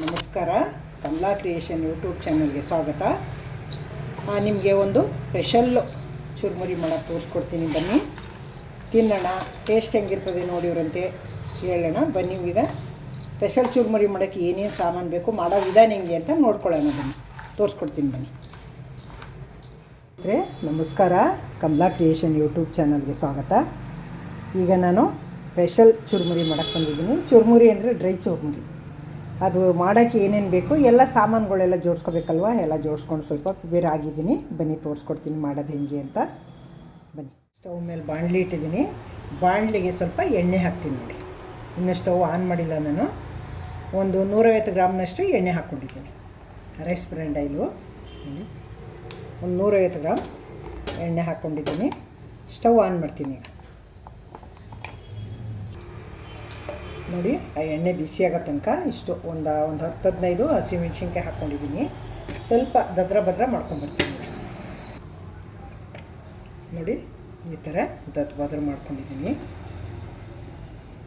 ನಮಸ್ಕಾರ. Kamala creation YouTube ಚಾನಲ್ಗೆ ಸ್ವಾಗತ. ನಿಮಗೆ ಒಂದು ಸ್ಪೆಷಲ್ಲು ಚುರುಮುರಿ ಮಾಡೋಕ್ಕೆ ತೋರಿಸ್ಕೊಡ್ತೀನಿ, ಬನ್ನಿ ತಿನ್ನೋಣ. ಟೇಸ್ಟ್ ಹೆಂಗಿರ್ತದೆ ನೋಡಿವ್ರಂತೆ ಹೇಳೋಣ ಬನ್ನಿ. ಈಗ ಸ್ಪೆಷಲ್ ಚುರುಮುರಿ ಮಾಡೋಕ್ಕೆ ಏನೇನು ಸಾಮಾನು ಬೇಕು, ಮಾಡೋ ವಿಧಾನ ಹೆಂಗೆ ಅಂತ ನೋಡ್ಕೊಳ್ಳೋಣ. ಬನ್ನಿ ತೋರಿಸ್ಕೊಡ್ತೀನಿ ಬನ್ನಿ. ನಮಸ್ಕಾರ. ಕಮಲಾ ಕ್ರಿಯೇಷನ್ ಯೂಟ್ಯೂಬ್ ಚಾನಲ್ಗೆ ಸ್ವಾಗತ. ಈಗ ನಾನು ಸ್ಪೆಷಲ್ ಚುರುಮುರಿ ಮಾಡೋಕ್ಕೆ ಬಂದಿದ್ದೀನಿ. ಚುರುಮುರಿ ಅಂದರೆ ಡ್ರೈ ಚುರುಮುರಿ. ಅದು ಮಾಡೋಕ್ಕೆ ಏನೇನು ಬೇಕು ಎಲ್ಲ ಸಾಮಾನುಗಳೆಲ್ಲ ಜೋಡಿಸ್ಕೋಬೇಕಲ್ವ, ಎಲ್ಲ ಜೋಡಿಸ್ಕೊಂಡು ಸ್ವಲ್ಪ ಪ್ರಿಪೇರ್ ಆಗಿದ್ದೀನಿ. ಬನ್ನಿ ತೋರಿಸ್ಕೊಡ್ತೀನಿ ಮಾಡೋದು ಹೆಂಗೆ ಅಂತ. ಬನ್ನಿ. ಸ್ಟವ್ ಮೇಲೆ ಬಾಣಲಿ ಇಟ್ಟಿದ್ದೀನಿ. ಬಾಣಲಿಗೆ ಸ್ವಲ್ಪ ಎಣ್ಣೆ ಹಾಕ್ತೀನಿ ನೋಡಿ. ಇನ್ನೂ ಸ್ಟವ್ ಆನ್ ಮಾಡಿಲ್ಲ ನಾನು. ಒಂದು 150 ಗ್ರಾಮ್ನಷ್ಟು ಎಣ್ಣೆ ಹಾಕ್ಕೊಂಡಿದ್ದೀನಿ. ರೈಸ್ ಬ್ರ್ಯಾಂಡ್ ಆಯಿಲು ನೋಡಿ. ಒಂದು 150 ಗ್ರಾಮ್ ಎಣ್ಣೆ ಹಾಕ್ಕೊಂಡಿದ್ದೀನಿ. ಸ್ಟವ್ ಆನ್ ಮಾಡ್ತೀನಿ ನೋಡಿ. ಆ ಎಣ್ಣೆ ಬಿಸಿ ಆಗೋ ತನಕ ಇಷ್ಟು ಒಂದು 10-15 ಹಸಿಮೆಣ್ಸಿನ್ಕಾಯಿ ಹಾಕ್ಕೊಂಡಿದ್ದೀನಿ. ಸ್ವಲ್ಪ ಭದ್ರ ಮಾಡ್ಕೊಂಬರ್ತೀನಿ ನೋಡಿ. ಈ ಥರ ಭದ್ರ ಮಾಡ್ಕೊಂಡಿದ್ದೀನಿ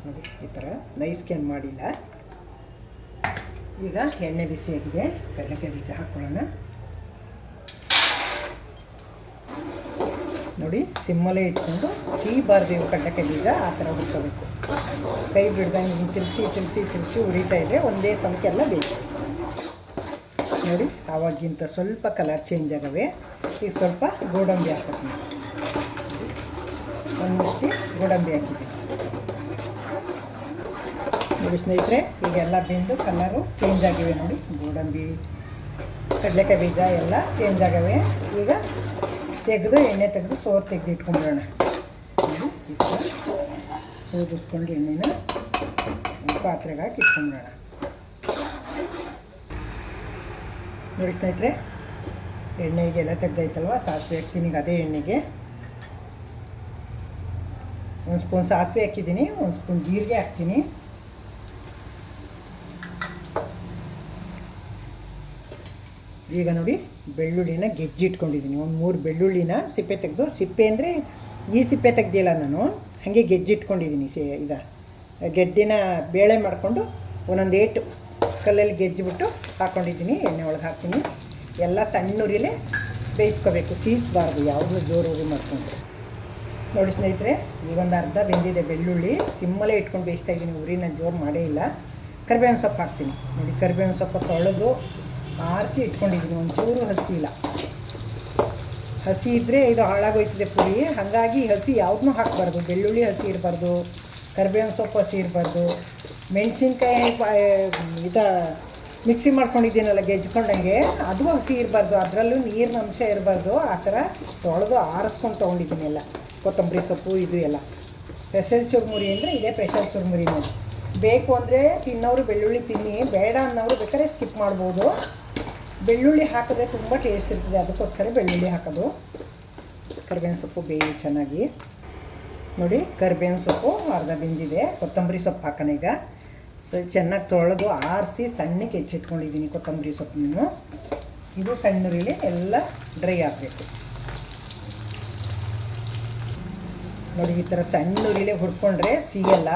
ನೋಡಿ. ಈ ಥರ ನೈಸ್ಕೇನು ಮಾಡಿಲ್ಲ. ಈಗ ಎಣ್ಣೆ ಬಿಸಿಯಾಗಿದೆ. ಕಡಲೆಕಾಯಿ ಬೀಜ ಹಾಕ್ಕೊಳ್ಳೋಣ ನೋಡಿ. ಸಿಮ್ಮಲ್ಲೇ ಇಟ್ಕೊಂಡು ಸಿಹಿಬಾರ್ದು ಇವು ಕಡಲೆಕಾಯಿ ಬೀಜ, ಆ ಥರ ಹುರ್ಕೋಬೇಕು. ಕೈ ಬಿಡ್ದಂಗೆ ತಿರುಗಿಸಿ ಉರಿತಾ ಇದೆ. ಒಂದೇ ಸಮಕ್ಕೆಲ್ಲ ಬೇಕು ನೋಡಿ. ಆವಾಗಿಂತ ಸ್ವಲ್ಪ ಕಲರ್ ಚೇಂಜ್ ಆಗವೆ. ಈಗ ಸ್ವಲ್ಪ ಗೋಡಂಬಿ ಹಾಕೋತೀನಿ. ಒಂದಷ್ಟು ಗೋಡಂಬಿ ಹಾಕಿದ್ದೀನಿ ನೋಡಿ ಸ್ನೇಹಿತರೆ. ಈಗೆಲ್ಲ ಬೆಂದು ಕಲರು ಚೇಂಜ್ ಆಗಿವೆ ನೋಡಿ. ಗೋಡಂಬಿ, ಕಡಲೆಕಾಯಿ ಬೀಜ ಎಲ್ಲ ಚೇಂಜ್ ಆಗವೆ. ಈಗ ಎಣ್ಣೆ ತೆಗೆದು ಸೋರು ತೆಗೆದು ಇಟ್ಕೊಂಡ್ಬಿಡೋಣ. ಈ ಥರ ಸೋದಿಸ್ಕೊಂಡು ಎಣ್ಣೆನ ಒಂದು ಪಾತ್ರೆಗೆ ಹಾಕಿ ಇಟ್ಕೊಂಡ್ಬಿಡೋಣ ನೋಡಿ ಸ್ನೇಹಿತರೆ. ಎಣ್ಣೆಗೆಲ್ಲ ತೆಗ್ದೈತಲ್ವ, ಸಾಸಿವೆ ಹಾಕ್ತೀನಿ. ಈಗ ಅದೇ ಎಣ್ಣೆಗೆ ಒಂದು ಸ್ಪೂನ್ ಸಾಸಿವೆ ಹಾಕಿದ್ದೀನಿ, ಒಂದು ಸ್ಪೂನ್ ಜೀರಿಗೆ ಹಾಕ್ತೀನಿ. ಈಗ ನೋಡಿ ಬೆಳ್ಳುಳ್ಳಿನ ಗೆಜ್ಜಿ ಇಟ್ಕೊಂಡಿದ್ದೀನಿ. ಒಂದು 3 ಬೆಳ್ಳುಳ್ಳಿನ ಸಿಪ್ಪೆ ತೆಗೆದು, ಸಿಪ್ಪೆ ಅಂದರೆ ಈ ಸಿಪ್ಪೆ ತೆಗ್ದಿಲ್ಲ ನಾನು, ಹಾಗೆ ಗೆಜ್ಜಿ ಇಟ್ಕೊಂಡಿದ್ದೀನಿ. ಈಗ ಗೆಡ್ಡಿನ ಬೇಳೆ ಮಾಡಿಕೊಂಡು ಒಂದೊಂದು 8 ಕಲ್ಲಲ್ಲಿ ಗೆಜ್ಜಿಬಿಟ್ಟು ಹಾಕ್ಕೊಂಡಿದ್ದೀನಿ. ಎಣ್ಣೆ ಒಳಗೆ ಹಾಕ್ತೀನಿ. ಎಲ್ಲ ಸಣ್ಣ ಉರಿಲೇ ಬೇಯಿಸ್ಕೋಬೇಕು, ಸೀಸ್ಬಾರ್ದು, ಯಾವುದೂ ಜೋರು ಉರಿ ಮಾಡ್ಕೊಂಡ್ರೆ ನೋಡಿ ಸ್ನೇಹಿತರೆ. ಈಗೊಂದು ಅರ್ಧ ಬೆಂದಿದೆ ಬೆಳ್ಳುಳ್ಳಿ. ಸಿಮ್ಮಲ್ಲೇ ಇಟ್ಕೊಂಡು ಬೇಯಿಸ್ತಾ ಇದ್ದೀನಿ, ಉರಿನ ಜೋರು ಮಾಡೇ ಇಲ್ಲ. ಕರಿಬೇವಿನ ಸೊಪ್ಪು ಹಾಕ್ತೀನಿ ನೋಡಿ. ಕರಿಬೇವಿನ ಸೊಪ್ಪು ತೊಳೆದು ಆರಿಸಿ ಇಟ್ಕೊಂಡಿದ್ದೀನಿ. ಒಂಚೂರು ಹಸಿ ಇಲ್ಲ. ಹಸಿ ಇದ್ದರೆ ಇದು ಹಾಳಾಗೋಯ್ತದೆ ಪುರಿ. ಹಾಗಾಗಿ ಹಸಿ ಯಾವುದನ್ನೂ ಹಾಕಬಾರ್ದು. ಬೆಳ್ಳುಳ್ಳಿ ಹಸಿ ಇರಬಾರ್ದು, ಕರಿಬೇವಿನ ಸೊಪ್ಪು ಹಸಿ ಇರಬಾರ್ದು. ಮೆಣಸಿನ್ಕಾಯಿ ಮಿಕ್ಸಿ ಮಾಡ್ಕೊಂಡಿದ್ದೀನಲ್ಲ ಗೆಜ್ಕೊಂಡಂಗೆ, ಅದು ಹಸಿ ಇರಬಾರ್ದು. ಅದರಲ್ಲೂ ನೀರಿನ ಅಂಶ ಇರಬಾರ್ದು. ಆ ಥರ ತೊಳೆದು ಆರಿಸ್ಕೊಂಡು ತೊಗೊಂಡಿದ್ದೀನಿ ಎಲ್ಲ. ಕೊತ್ತಂಬರಿ ಸೊಪ್ಪು ಇದು ಎಲ್ಲ. ಸ್ಪೆಷಲ್ ಚುರುಮುರಿ ಅಂದರೆ ಇದೇ ಸ್ಪೆಷಲ್ ಚುರುಮುರಿ ನೋಡಿ. ಬೇಕು ಅಂದರೆ ತಿನ್ನೋರು ಬೆಳ್ಳುಳ್ಳಿ ತಿನ್ನಿ, ಬೇಡ ಅನ್ನೋರು ಬೇಕಾದ್ರೆ ಸ್ಕಿಪ್ ಮಾಡ್ಬೋದು. ಬೆಳ್ಳುಳ್ಳಿ ಹಾಕಿದ್ರೆ ತುಂಬ ಟೇಸ್ಟ್ ಇರ್ತದೆ, ಅದಕ್ಕೋಸ್ಕರ ಬೆಳ್ಳುಳ್ಳಿ ಹಾಕೋದು. ಕರಿಬೇವಿನ ಸೊಪ್ಪು ಬೇಯಿ ಚೆನ್ನಾಗಿ ನೋಡಿ. ಕರಿಬೇವಿನ ಸೊಪ್ಪು ಅರ್ಧ ಬೆಂದಿದೆ. ಕೊತ್ತಂಬರಿ ಸೊಪ್ಪು ಹಾಕೋಣ ಈಗ. ಚೆನ್ನಾಗಿ ತೊಳೆದು ಆರಿಸಿ ಸಣ್ಣಕ್ಕೆ ಹೆಚ್ಚಿಟ್ಕೊಂಡಿದ್ದೀನಿ ಕೊತ್ತಂಬರಿ ಸೊಪ್ಪನ್ನು. ಇದು ಸಣ್ಣ ಉರಿಲಿ ಎಲ್ಲ ಡ್ರೈ ಆಗಬೇಕು ನೋಡಿ. ಈ ಥರ ಸಣ್ಣ ಉರಿಲೇ ಹುರ್ಕೊಂಡ್ರೆ ಸಿಗಲ್ಲ.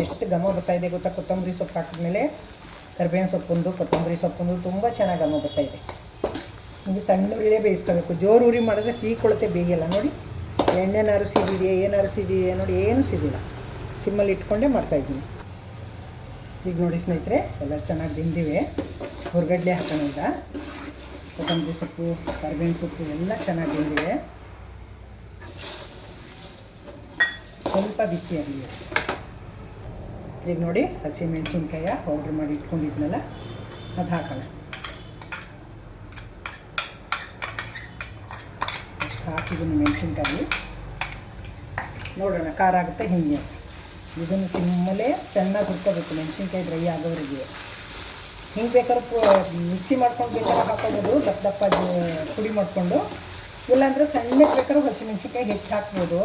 ಎಷ್ಟು ಘಮ ಬರ್ತಾಯಿದೆ ಗೊತ್ತಾ ಕೊತ್ತಂಬರಿ ಸೊಪ್ಪು ಹಾಕಿದ್ಮೇಲೆ. ಕರಿಬೇವಿನ ಸೊಪ್ಪೊಂದು, ಕೊತ್ತಂಬರಿ ಸೊಪ್ಪೊಂದು ತುಂಬ ಚೆನ್ನಾಗಿ ಘಮ ಬರ್ತಾಯಿದೆ. ನಿಮಗೆ ಸಣ್ಣ ಉರಿಲೇ ಬೇಯಿಸ್ಕೋಬೇಕು. ಜೋರು ಉರಿ ಮಾಡಿದ್ರೆ ಸಿಹಿಕೊಳುತ್ತೆ, ಬೇಯಲ್ಲ ನೋಡಿ. ಎಣ್ಣೆನಾರು ಸಿದಿದೆಯೇ ಏನಾರು ಸಿದಿದೆಯೇ ನೋಡಿ, ಏನೂ ಸಿದಿಲ್ಲ. ಸಿಮ್ಮಲ್ಲಿ ಇಟ್ಕೊಂಡೇ ಮಾಡ್ತಾಯಿದ್ದೀನಿ. ಈಗ ನೋಡಿ ಸ್ನೇಹಿತರೆ, ಎಲ್ಲ ಚೆನ್ನಾಗಿ ಬೆಂದಿವೆ. ಹುರ್ಗಡ್ಲೆ ಹಾಕೋಣ ಈಗ. ಕೊತ್ತಂಬರಿ ಸೊಪ್ಪು, ಕರಿಬೇವಿನ ಸೊಪ್ಪು ಎಲ್ಲ ಚೆನ್ನಾಗಿ ಬೆಂದಿವೆ. ಸ್ವಲ್ಪ ಬಿಸಿಯಾಗಲಿ. ಈಗ ನೋಡಿ ಹಸಿಮೆಣಸಿನ್ಕಾಯ ಪೌಡ್ರ್ ಮಾಡಿ ಇಟ್ಕೊಂಡಿದ್ನಲ್ಲ, ಅದು ಹಾಕೋಣ. ಅಷ್ಟು ಹಾಕಿದ್ದೀನಿ ಮೆಣಸಿನ್ಕಾಯಿ. ನೋಡೋಣ ಖಾರ ಆಗುತ್ತೆ ಹಿಂಗೆ. ಇದನ್ನು ಸಿಮ್ಮಲ್ಲೇ ಚೆನ್ನಾಗಿ ಹುರ್ಕೋಬೇಕು, ಮೆಣಸಿನ್ಕಾಯಿ ಡ್ರೈ ಆಗೋವರೆಗೆ. ಹಿಂಗೆ ಬೇಕಾದ್ರೆ ಮಿಕ್ಸಿ ಮಾಡ್ಕೊಂಡು ಬೇಕಾದ್ರೆ ಹಾಕೋಬೋದು, ದಪ್ಪ ಪುಡಿ ಮಾಡಿಕೊಂಡು. ಇಲ್ಲಾಂದರೆ ಸಣ್ಣಕ್ಕೆ ಬೇಕಾದ್ರೂ ಹಸಿಮೆಣಸಿನ್ಕಾಯಿ ಹೆಚ್ಚು ಹಾಕ್ಬೋದು.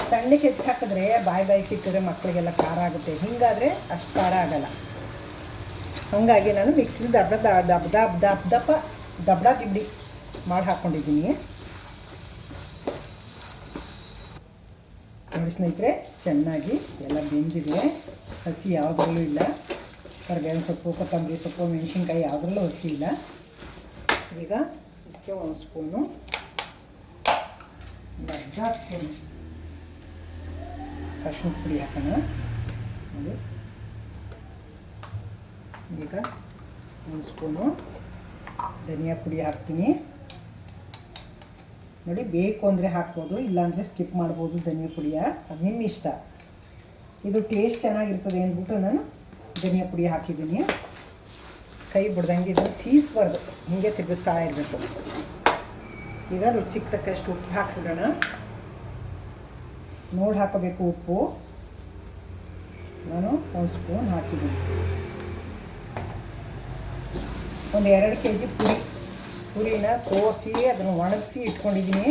ಸಣ್ಣಕ್ಕೆ ಹೆಚ್ಚು ಹಾಕಿದ್ರೆ ಬಾಯಿ ಸಿಕ್ಕಿದ್ರೆ ಮಕ್ಕಳಿಗೆಲ್ಲ ಖಾರ ಆಗುತ್ತೆ. ಹಿಂಗಾದರೆ ಅಷ್ಟು ಖಾರ ಆಗೋಲ್ಲ. ಹಾಗಾಗಿ ನಾನು ಮಿಕ್ಸಿಲಿ ದಬ್ಬ ತಿಂಡಿ ಮಾಡಿ ಹಾಕ್ಕೊಂಡಿದ್ದೀನಿ ನೋಡಿ ಸ್ನೇಹಿತರೆ. ಚೆನ್ನಾಗಿ ಎಲ್ಲ ಬೆಂದಿದೆ, ಹಸಿ ಯಾವುದರಲ್ಲೂ ಇಲ್ಲ. ಕರಿಬೇವಿನ ಸೊಪ್ಪು, ಕೊತ್ತಂಬರಿ ಸೊಪ್ಪು, ಮೆಣಸಿನ್ಕಾಯಿ ಯಾವುದ್ರಲ್ಲೂ ಹಸಿ ಇಲ್ಲ. ಈಗ ಇದಕ್ಕೆ 1 ಸ್ಪೂನು, ಅರ್ಧ ಸ್ಪೂನು ಅರಿಶಿನ ಪುಡಿ ಹಾಕೋಣ. ನೋಡಿ, ಈಗ 1 ಸ್ಪೂನು ಧನಿಯಾ ಪುಡಿ ಹಾಕ್ತೀನಿ. ನೋಡಿ, ಬೇಕು ಅಂದರೆ ಹಾಕ್ಬೋದು, ಇಲ್ಲಾಂದರೆ ಸ್ಕಿಪ್ ಮಾಡ್ಬೋದು ಧನಿಯಾ ಪುಡಿಯ, ಅದು ನಿಮ್ಮ ಇಷ್ಟ. ಇದು ಟೇಸ್ಟ್ ಚೆನ್ನಾಗಿರ್ತದೆ ಅಂದ್ಬಿಟ್ಟು ನಾನು ಧನಿಯಾ ಪುಡಿ ಹಾಕಿದ್ದೀನಿ. ಕೈ ಬಿಡ್ದಂಗೆ ಇದನ್ನು ಸೀಸ್ಬಾರ್ದು, ಹೀಗೆ ತಿರುಗಿಸ್ತಾ ಇರಬೇಕು. ಈಗ ರುಚಿಗೆ ತಕ್ಕಷ್ಟು ಉಪ್ಪು ಹಾಕಿಬಿಡೋಣ. ನೋಡಿ ಹಾಕಬೇಕು ಉಪ್ಪು. ನಾನು 1 ಸ್ಪೂನ್ ಹಾಕಿದ್ದೀನಿ. ಒಂದು 2 kg ಪುರಿನ ಸೋಸಿ ಅದನ್ನು ಒಣಗಿಸಿ ಇಟ್ಕೊಂಡಿದ್ದೀನಿ.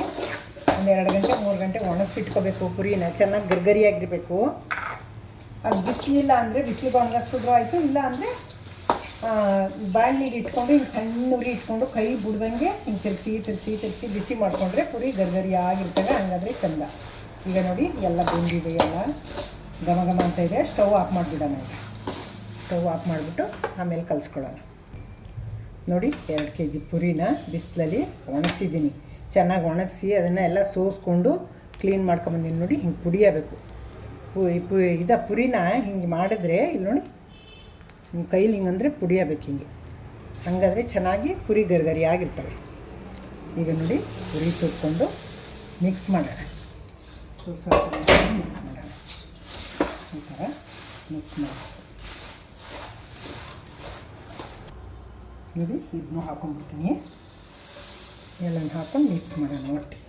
ಒಂದು 2 ಗಂಟೆ 3 ಗಂಟೆ ಒಣಗಿಸಿ ಇಟ್ಕೋಬೇಕು. ಪುರಿನ ಚೆನ್ನಾಗಿ ಗರ್ಗರಿಯಾಗಿರಬೇಕು. ಅದು ಬಿಸಿಲಿಲ್ಲ ಅಂದರೆ ಬಿಸಿಲಿಗೆ ಒಣಗಿಸಿದ್ರು ಆಯಿತು, ಇಲ್ಲ ಅಂದರೆ ಬಾಣಲಿಗೆ ಇಟ್ಕೊಂಡು ಹಿಂಗೆ ಸಣ್ಣ ಉರಿ ಇಟ್ಕೊಂಡು ಕೈ ಬಿಡ್ದಂಗೆ ಹಿಂಗೆ ತಿರ್ಗಿಸಿ ಬಿಸಿ ಮಾಡಿಕೊಂಡ್ರೆ ಪುರಿ ಗರ್ಗರಿಯಾಗಿರ್ತವೆ. ಹಂಗಾದರೆ ಚೆಂದ. ಈಗ ನೋಡಿ, ಎಲ್ಲ ಬೆಂದಿದೆ, ಎಲ್ಲ ಘಮ ಘಮ ಅಂತ ಇದೆ. ಸ್ಟವ್ ಆಫ್ ಮಾಡಿಬಿಡೋಣ. ಈಗ ಸ್ಟವ್ ಆಫ್ ಮಾಡಿಬಿಟ್ಟು ಆಮೇಲೆ ಕಲಿಸ್ಕೊಳ್ಳೋಣ. ನೋಡಿ, 2 kg ಪುರಿನ ಬಿಸಿಲಲ್ಲಿ ಒಣಗಿಸಿದ್ದೀನಿ. ಚೆನ್ನಾಗಿ ಒಣಗಿಸಿ ಅದನ್ನು ಎಲ್ಲ ಸೋಸ್ಕೊಂಡು ಕ್ಲೀನ್ ಮಾಡ್ಕೊಂಬಂದಿನಿ. ನೋಡಿ, ಹಿಂಗೆ ಪುಡಿಯಬೇಕು. ಪುರಿನ ಹಿಂಗೆ ಮಾಡಿದ್ರೆ ಇಲ್ಲಿ ನೋಡಿ, ನಿಮ್ಮ ಕೈಲಿ ಹಿಂಗಂದರೆ ಪುಡಿಯಬೇಕು ಹಿಂಗೆ. ಹಂಗಾದರೆ ಚೆನ್ನಾಗಿ ಪುರಿ ಗರ್ಗರಿಯಾಗಿರ್ತವೆ. ಈಗ ನೋಡಿ, ಪುರಿ ಸುಟ್ಕೊಂಡು ಮಿಕ್ಸ್ ಮಾಡೋಣ. ಮಿಕ್ಸ್ ಮಾಡೋಣ. ಈ ಥರ ಮಿಕ್ಸ್ ಮಾಡೋಣ. ನೋಡಿ, ಇದನ್ನು ಹಾಕೊಂಡ್ಬಿಡ್ತೀನಿ. ಎಲ್ಲನೂ ಹಾಕೊಂಡು ಮಿಕ್ಸ್ ಮಾಡೋಣ ಒಟ್ಟಿಗೆ.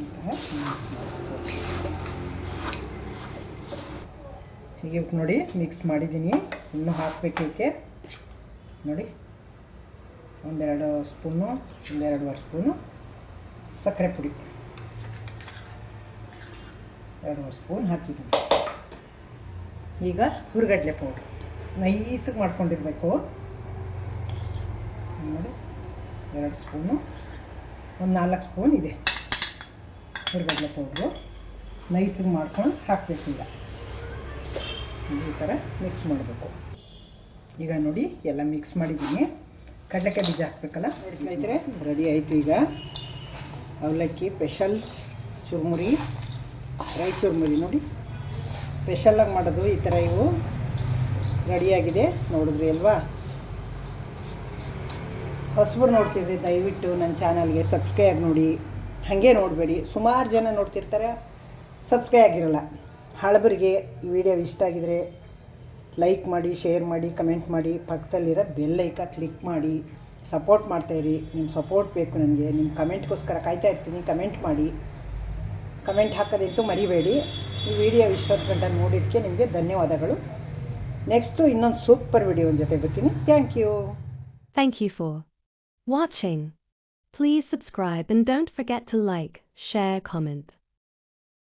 ಈ ಥರ ಮಿಕ್ಸ್ ಮಾಡೋಣ. ಹೀಗೆ ನೋಡಿ ಮಿಕ್ಸ್ ಮಾಡಿದ್ದೀನಿ. ಇನ್ನೂ ಹಾಕಬೇಕು ಇದಕ್ಕೆ. ನೋಡಿ, 1-2 ಸ್ಪೂನು, 1-2.5 ಸ್ಪೂನು ಸಕ್ಕರೆ ಪುಡಿ, 2 ಸ್ಪೂನ್ ಹಾಕಿದ್ದೀನಿ. ಈಗ ಹುರ್ಗಡ್ಲೆ ಪೌಡ್ರು ನೈಸಿಗೆ ಮಾಡ್ಕೊಂಡಿರಬೇಕು. ನೋಡಿ, 2 ಸ್ಪೂನು, ಒಂದು 4 ಸ್ಪೂನ್ ಇದೆ ಹುರ್ಗಡ್ಲೆ ಪೌಡ್ರು. ನೈಸಿಗೆ ಮಾಡ್ಕೊಂಡು ಹಾಕಬೇಕೀಗ. ಈ ಥರ ಮಿಕ್ಸ್ ಮಾಡಬೇಕು. ಈಗ ನೋಡಿ, ಎಲ್ಲ ಮಿಕ್ಸ್ ಮಾಡಿದ್ದೀನಿ. ಕಡಲೆಕಾಯಿ ಬೀಜ ಹಾಕಬೇಕಲ್ಲ. ಸ್ನೇಹಿತರೆ, ರೆಡಿ ಆಯಿತು. ಈಗ ಅವಲಕ್ಕಿ ಸ್ಪೆಷಲ್ ಚುರುಮುರಿ, ರೈ ಚುರುಮುರಿ ನೋಡಿ, ಸ್ಪೆಷಲಾಗಿ ಮಾಡೋದು ಈ ಥರ. ಇವು ರೆಡಿಯಾಗಿದೆ, ನೋಡಿದ್ರಿ ಅಲ್ವಾ? ಹೊಸಬರು ನೋಡ್ತಿದ್ರಿ ದಯವಿಟ್ಟು ನನ್ನ ಚಾನಲ್ಗೆ ಸಬ್ಸ್ಕ್ರೈಬ್ ನೋಡಿ. ಹಾಗೆ ನೋಡಬೇಡಿ, ಸುಮಾರು ಜನ ನೋಡ್ತಿರ್ತಾರೆ, ಸಬ್ಸ್ಕ್ರೈಬ್ ಆಗಿರಲ್ಲ. ಹಳಬರಿಗೆ ಈ ವಿಡಿಯೋ ಇಷ್ಟ ಆಗಿದರೆ ಲೈಕ್ ಮಾಡಿ, ಶೇರ್ ಮಾಡಿ, ಕಮೆಂಟ್ ಮಾಡಿ, ಪಕ್ಕದಲ್ಲಿರೋ ಬೆಲ್ ಐಕಾನ್ ಕ್ಲಿಕ್ ಮಾಡಿ ಸಪೋರ್ಟ್ ಮಾಡ್ತಾಯಿರಿ. ನಿಮ್ಮ ಸಪೋರ್ಟ್ ಬೇಕು ನನಗೆ. ನಿಮ್ಮ ಕಮೆಂಟ್ಗೋಸ್ಕರ ಕಾಯ್ತಾ ಇರ್ತೀನಿ. ಕಮೆಂಟ್ ಮಾಡಿ, ಕಮೆಂಟ್ ಹಾಕೋದಂತೂ ಮರಿಬೇಡಿ. ಈ ವಿಡಿಯೋ ಇಷ್ಟೊತ್ತು ಗಂಟೆ ನೋಡಿದ್ದಕ್ಕೆ ನಿಮಗೆ ಧನ್ಯವಾದಗಳು. ನೆಕ್ಸ್ಟು ಇನ್ನೊಂದು ಸೂಪರ್ ವಿಡಿಯೋ ಜೊತೆ ಬರ್ತೀನಿ. Thank you. Thank you for watching. Please subscribe and don't forget to like, share, comment.